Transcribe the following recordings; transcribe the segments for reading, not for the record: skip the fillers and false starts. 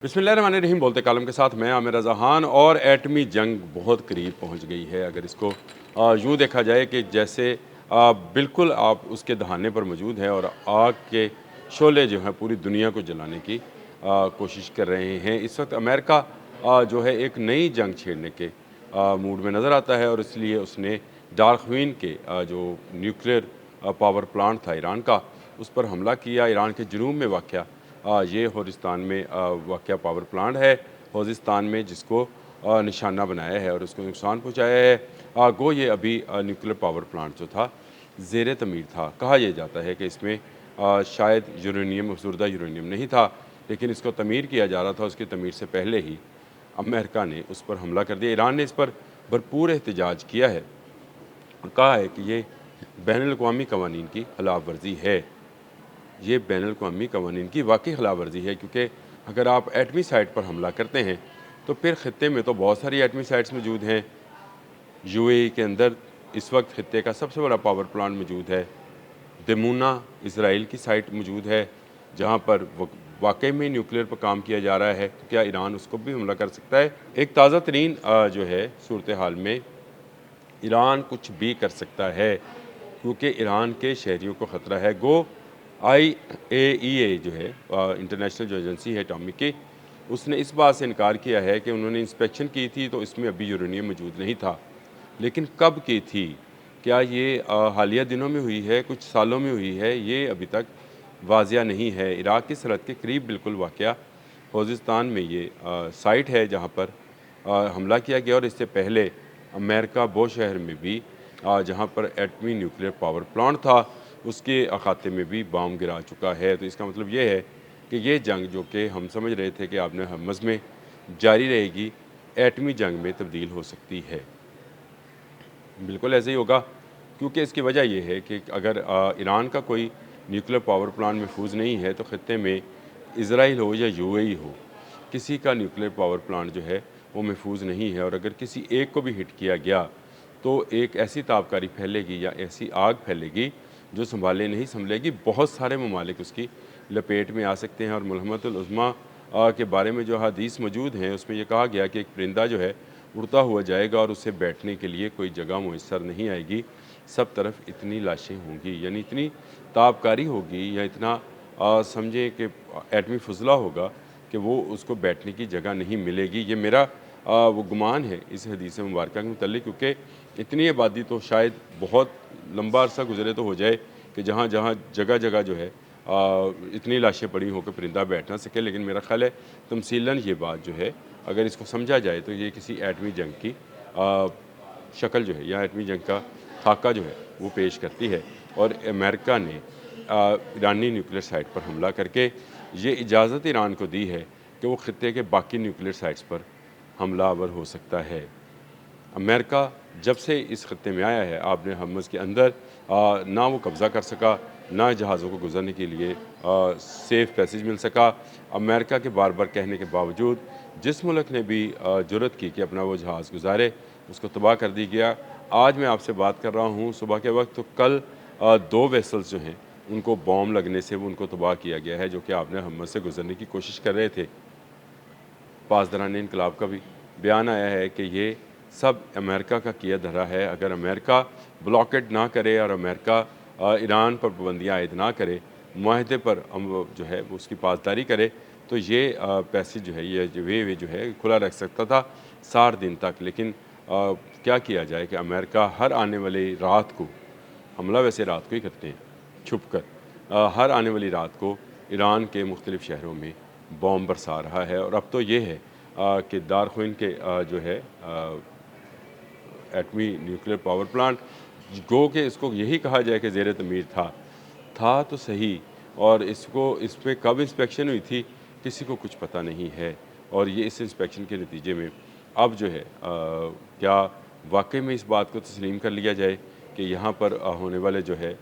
बिस्मिल्लाहिर्रहमानिर्रहीम बोलते कालम के साथ मैं आमिर रज़ा ख़ान। और एटमी जंग बहुत करीब पहुंच गई है। अगर इसको यूँ देखा जाए कि जैसे बिल्कुल आप उसके दहाने पर मौजूद हैं और आग के शोले जो हैं पूरी दुनिया को जलाने की कोशिश कर रहे हैं। इस वक्त अमेरिका जो है एक नई जंग छेड़ने के मूड में नज़र आता है और इसलिए उसने डार्क क्वीन के जो न्यूक्लियर पावर प्लांट था ईरान का, उस पर हमला किया। ईरान के जनूब में वाक़या ये होजिस्तान में वाक़या पावर प्लांट है होजिस्तान में, जिसको निशाना बनाया है और उसको नुकसान पहुंचाया है। गो ये अभी न्यूक्लियर पावर प्लांट जो था ज़ेर तमीर था। कहा यह जाता है कि इसमें शायद यूरेनियम, अफसुर्दा यूरेनियम नहीं था, लेकिन इसको तमीर किया जा रहा था। उसकी तमीर से पहले ही अमेरिका ने उस पर हमला कर दिया। ईरान ने इस पर भरपूर एहतजाज किया है और कहा है कि ये बैनुल-अक़वामी क़वानीन की खिलाफ वर्जी है। ये बैनुल-अक़वामी क़वानीन की वाकई खिलाफ वर्जी है, क्योंकि अगर आप एटमी साइट पर हमला करते हैं तो फिर ख़ित्ते में तो बहुत सारी एटमी साइट्स मौजूद हैं। यूएई के अंदर इस वक्त ख़ित्ते का सबसे बड़ा पावर प्लांट मौजूद है। दमूना इसराइल की साइट मौजूद है, जहाँ पर वाकई में न्यूक्लियर पर काम किया जा रहा है। तो क्या ईरान उसको भी हमला कर सकता है? एक ताज़ा तरीन जो है सूरत हाल में ईरान कुछ भी कर सकता है, क्योंकि ईरान के शहरियों को ख़तरा है। गो IAEA जो है इंटरनेशनल जो एजेंसी है एटॉमिक की, उसने इस बात से इनकार किया है कि उन्होंने इंस्पेक्शन की थी तो इसमें अभी यूरेनियम मौजूद नहीं था। लेकिन कब की थी? क्या ये हालिया दिनों में हुई है, कुछ सालों में हुई है? ये अभी तक वाज़िया नहीं है। इराक़ की सरहद के करीब बिल्कुल वाक़या होजिस्तान में ये साइट है जहाँ पर हमला किया गया। और इससे पहले अमेरिका बो शहर में भी जहाँ पर एटमी न्यूक्लियर पावर प्लांट था, उसके अखाते में भी बम गिरा चुका है। तो इसका मतलब ये है कि ये जंग जो कि हम समझ रहे थे कि आपने हमज़ में जारी रहेगी, एटमी जंग में तब्दील हो सकती है। बिल्कुल ऐसे ही होगा, क्योंकि इसकी वजह यह है कि अगर ईरान का कोई न्यूक्लियर पावर प्लांट महफूज नहीं है तो ख़ित्ते में इसराइल हो या यूएई हो, किसी का न्यूक्लियर पावर प्लांट जो है वो महफूज नहीं है। और अगर किसी एक को भी हिट किया गया तो एक ऐसी ताबकारी फैलेगी या ऐसी आग फैलेगी जो नहीं संभलेगी। बहुत सारे ममालिक उसकी लपेट में आ सकते हैं। और मुल्हमतुल उज़्मा के बारे में जो हदीस मौजूद हैं, उसमें यह कहा गया कि एक परिंदा जो है उड़ता हुआ जाएगा और उसे बैठने के लिए कोई जगह मुयस्सर नहीं आएगी। सब तरफ इतनी लाशें होंगी, यानी इतनी ताबकारी होगी या इतना समझें कि एटमी फजला होगा कि वो उसको बैठने की जगह नहीं मिलेगी। ये मेरा वो गुमान है इस हदीस मुबारक के मुतल्लिक़, क्योंकि इतनी आबादी तो शायद बहुत लंबा अरसा गुजरे तो हो जाए कि जहाँ जहाँ जगह जगह जो है इतनी लाशें पड़ी हों कि परिंदा बैठ ना सके। लेकिन मेरा ख़्याल है तमसीलन ये बात जो है, अगर इसको समझा जाए तो ये किसी एटमी जंग की शक्ल जो है या एटमी जंग का खाका जो है वो पेश करती है। और अमेरिका ने ईरानी न्यूक्लियर साइट पर हमला करके ये इजाज़त ईरान को दी है कि वो ख़ित्ते के बाकी न्यूक्लियर साइट्स पर हमलावर हो सकता है। अमेरिका जब से इस ख़त्ते में आया है, आपने हमज़ के अंदर ना वो कब्ज़ा कर सका, ना जहाज़ों को गुजरने के लिए सेफ़ पैसेज मिल सका। अमेरिका के बार बार कहने के बावजूद जिस मुल्क ने भी जुर्रत की कि अपना वो जहाज़ गुजारे, उसको तबाह कर दी गया। आज मैं आपसे बात कर रहा हूँ सुबह के वक्त, तो कल 2 वेसल्स जो हैं उनको बॉम्ब लगने से उनको तबाह किया गया है, जो कि आपने हमज़ से गुजरने की कोशिश कर रहे थे। पासदारान इनकलाब का भी बयान आया है कि ये सब अमेरिका का किया धरा है। अगर अमेरिका ब्लॉकेट ना करे और अमेरिका ईरान पर पाबंदियाँ आयद ना करे, माहदे पर जो है उसकी पासदारी करे, तो ये पैसेज जो है ये वे जो है खुला रख सकता था 60 दिन तक। लेकिन क्या किया जाए कि अमेरिका हर आने वाली रात को, हमला वैसे रात को ही करते हैं छुप कर, हर आने वाली रात को ईरान के मुख्तलिफ़ शहरों में बॉम्ब बरसा रहा है। और अब तो ये है कि दारखुइन के जो है एटमी न्यूक्लियर पावर प्लांट, गो के इसको यही कहा जाए कि ज़ेर तमीर था तो सही, और इसको इस पर कब इंस्पेक्शन हुई थी किसी को कुछ पता नहीं है। और ये इस इंस्पेक्शन के नतीजे में अब जो है क्या वाकई में इस बात को तस्लीम कर लिया जाए कि यहाँ पर होने वाले जो है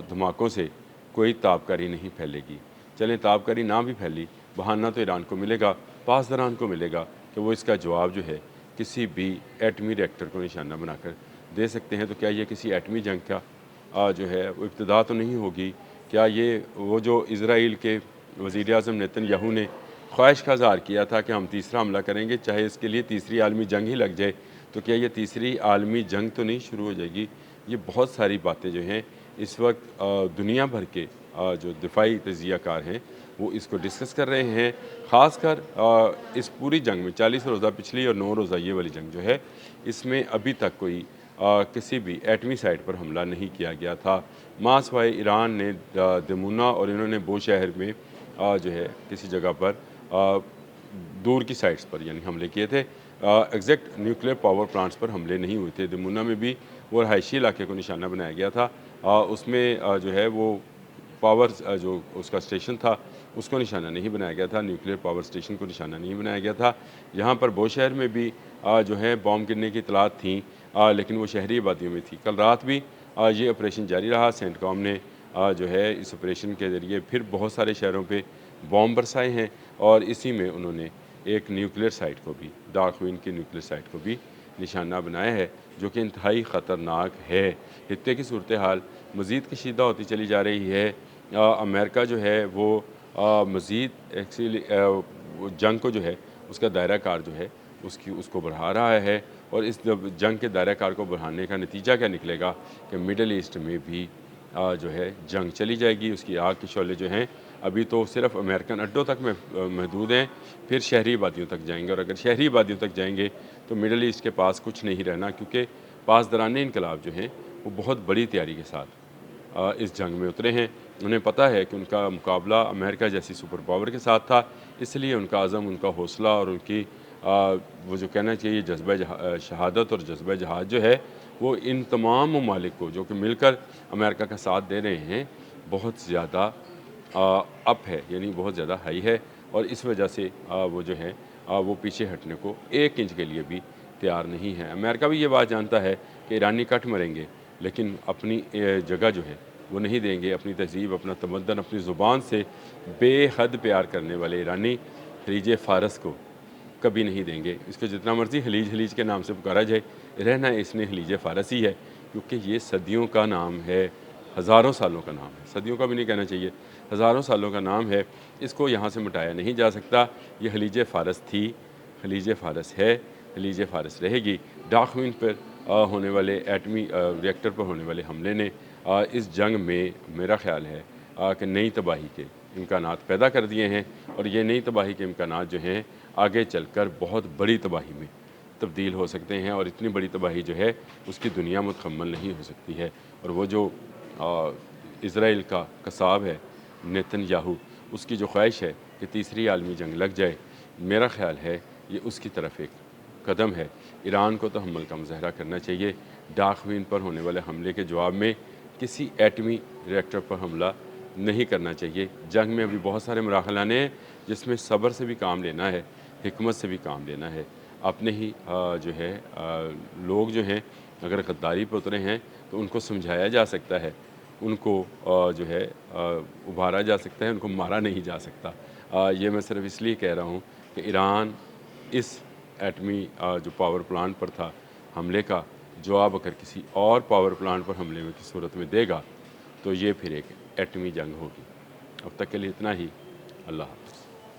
धमाकों से कोई ताबकारी नहीं फैलेगी। चलें, ताबकारी ना भी फैली, बहाना तो ईरान को मिलेगा, पासदारान को मिलेगा कि वो इसका जवाब जो है किसी भी एटमी रिएक्टर को निशाना बनाकर दे सकते हैं। तो क्या ये किसी एटमी जंग का जो है वो इब्तिदा तो नहीं होगी? क्या ये वो जो इज़राइल के वज़ीर-ए-आज़म नेतन्याहू ने ख्वाहिश का इज़हार किया था कि हम तीसरा हमला करेंगे, चाहे इसके लिए तीसरी आलमी जंग ही लग जाए। तो क्या ये तीसरी आलमी जंग तो नहीं शुरू हो जाएगी? ये बहुत सारी बातें जो हैं इस वक्त दुनिया भर के जो दिफाई तजियाकार हैं वो इसको डिस्कस कर रहे हैं। ख़ासकर इस पूरी जंग में 40 रोज़ा पिछली और 9 रोज़ा ये वाली जंग जो है, इसमें अभी तक कोई किसी भी एटमी साइट पर हमला नहीं किया गया था। मासवाए ईरान ने दमुना और इन्होंने बो शहर में जो है किसी जगह पर दूर की साइट्स पर यानी हमले किए थे। एग्जैक्ट न्यूक्लियर पावर प्लांट्स पर हमले नहीं हुए थे। दमुना में भी वो रहायशी इलाके को निशाना बनाया गया था। उसमें जो है वो पावर जो उसका स्टेशन था उसको निशाना नहीं बनाया गया था, न्यूक्लियर पावर स्टेशन को निशाना नहीं बनाया गया था। यहाँ पर बो शहर में भी जो है बॉम्ब गिरने की इतलात थी, लेकिन वो शहरी आबादियों में थी। कल रात भी ये ऑपरेशन जारी रहा। सेंटकॉम ने जो है इस ऑपरेशन के ज़रिए फिर बहुत सारे शहरों पे बॉम्ब बरसाए हैं और इसी में उन्होंने एक न्यूक्लियर साइट को भी, डार्कविन की न्यूक्लियर साइट को भी निशाना बनाया है, जो कि इंतहाई ख़तरनाक है। खित्ते की सूरत हाल मज़ीद कशीदा होती चली जा रही है। अमेरिका जो है वो मज़ीद एक्चुअली जंग को जो है उसका दायरा कार जो है उसको बढ़ा रहा है। और इस जंग के दायरा कार को बढ़ाने का नतीजा क्या निकलेगा कि मिडल ईस्ट में भी जो है जंग चली जाएगी। उसकी आग के शोले जो हैं अभी तो सिर्फ अमेरिकन अड्डों तक में महदूद हैं, फिर शहरी आबादियों तक जाएंगे। और अगर शहरी आबादियों तक जाएंगे तो मिडल ईस्ट के पास कुछ नहीं रहना, क्योंकि पासदारान इनकलाब जो हैं वो बहुत बड़ी तैयारी के साथ इस जंग में उतरे हैं। उन्हें पता है कि उनका मुकाबला अमेरिका जैसी सुपर पावर के साथ था, इसलिए उनका अज़म, उनका हौसला और उनकी वो जो कहना चाहिए जज्बा शहादत और जज्बा जहाद जो है वो इन तमाम ममालिक को जो कि मिलकर अमेरिका का साथ दे रहे हैं बहुत ज़्यादा अप है, यानी बहुत ज़्यादा हाई है। और इस वजह से वो जो है वो पीछे हटने को 1 इंच के लिए भी तैयार नहीं है। अमेरिका भी ये बात जानता है कि ईरानी कट मरेंगे, लेकिन अपनी जगह जो है वो नहीं देंगे। अपनी तहज़ीब, अपना तमद्दन, अपनी ज़ुबान से बेहद प्यार करने वाले ईरानी खलीज फ़ारस को कभी नहीं देंगे। इसको जितना मर्ज़ी हलीज हलीज के नाम से पुकारा जाए, रहना इसने खलीज फ़ारस ही है, क्योंकि ये सदियों का नाम है, हज़ारों सालों का नाम है। सदियों का भी नहीं कहना चाहिए, हज़ारों सालों का नाम है। इसको यहाँ से मिटाया नहीं जा सकता। ये खलीज फ़ारस थी, खलीज फ़ारस है, खलीज फ़ारस रहेगी। डार्कविन पर होने वाले एटमी रिएक्टर पर होने वाले हमले ने इस जंग में मेरा ख़्याल है कि नई तबाही के इम्कानात पैदा कर दिए हैं। और ये नई तबाही के इम्कानात जो हैं आगे चलकर बहुत बड़ी तबाही में तब्दील हो सकते हैं। और इतनी बड़ी तबाही जो है उसकी दुनिया मुतकम्मल नहीं हो सकती है। और वो जो इज़राइल का कसाब है नेतन्याहू, उसकी जो ख्वाहिश है कि तीसरी आलमी जंग लग जाए, मेरा ख़्याल है ये उसकी तरफ एक कदम है। ईरान को तो हमल का मुज़ाहरा करना चाहिए। डार्कविन पर होने वाले हमले के जवाब में किसी एटमी रिएक्टर पर हमला नहीं करना चाहिए। जंग में अभी बहुत सारे मराहल आने हैं, जिसमें सब्र से भी काम लेना है, हिकमत से भी काम लेना है। अपने ही जो है लोग जो हैं अगर गद्दारी पर उतरे हैं तो उनको समझाया जा सकता है, उनको जो है उभारा जा सकता है, उनको मारा नहीं जा सकता। ये मैं सिर्फ इसलिए कह रहा हूँ कि ईरान इस एटमी जो पावर प्लांट पर था हमले का जवाब अगर किसी और पावर प्लांट पर हमले में की सूरत में देगा तो ये फिर एक एटमी जंग होगी। अब तक के लिए इतना ही। अल्लाह हाफ़िज़।